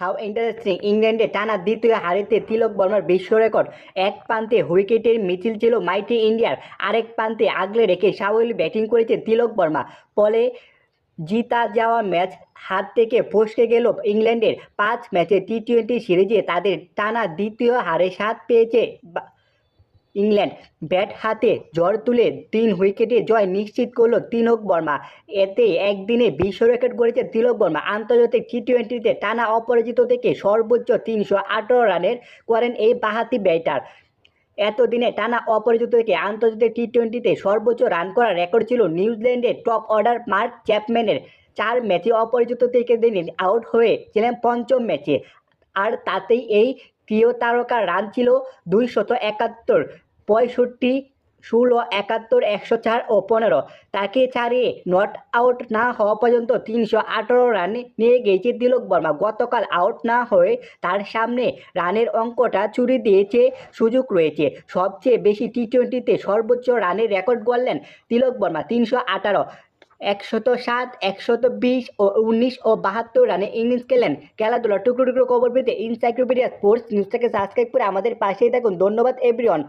How interesting! ইংল্যান্ডে টানা দ্বিতীয় হারেতে তিলক বর্মার বিশ্ব রেকর্ড। এক প্রান্তে উইকেটের মিছিল ছিল মাইটি ইন্ডিয়ার, আরেক প্রান্তে আগলে রেখে সাবলীল ব্যাটিং করেছে তিলক বর্মা। ফলে জিতা যাওয়া ম্যাচ হাত থেকে ফসকে গেল ইংল্যান্ডের। 5 ম্যাচে টি-20 সিরিজে তাদের টানা দ্বিতীয় হারে স্বাদ পেয়েছে ইংল্যান্ড। ব্যাট হাতে ঝড় তুলে 3 উইকেটে জয় নিশ্চিত করল তিলক বর্মা। এতে একদিনে বিশ্ব রেকর্ড গড়েছে তিলক বর্মা। আন্তর্জাতিক টি-20তে টানা অপরাজিত থেকে সর্বোচ্চ 318 রানের করেন এই বাঁহাতি ব্যাটার। এতদিনে টানা অপরাজিত থেকে আন্তর্জাতিক টি-20তে সর্বোচ্চ রান করার রেকর্ড ছিল নিউজিল্যান্ডের টপ অর্ডার মার্ক চ্যাপম্যানের। 4 ম্যাচে অপরাজিত থেকে তিনি আউট হয়েছিলেন পঞ্চম ম্যাচে, আর তাতেই এই প্রিয় তারকার রান ছিল 271। 65, 16, 71, 104 ও 15 তাকে ছাড়িয়ে নট আউট না হওয়া পর্যন্ত 318 রান নিয়ে গিয়েছে তিলক বর্মা। গতকাল আউট না হয়ে তার সামনে রানের অঙ্কটা ছুড়ে দিয়েছে সুযোগ রয়েছে। সবচেয়ে বেশি টি-20তে সর্বোচ্চ রানের রেকর্ড গড়লেন তিলক বর্মা, 318। 107, 120 ও 19 ও 72 রানে ইনিংস খেলেন। খেলাধুলার টুকরো টুকরো খবর পেতে এনসাইক্লোপিডিয়া স্পোর্টস নিউজটাকে সাবস্ক্রাইব করে আমাদের পাশেই থাকুন। ধন্যবাদ এভরিওয়ান।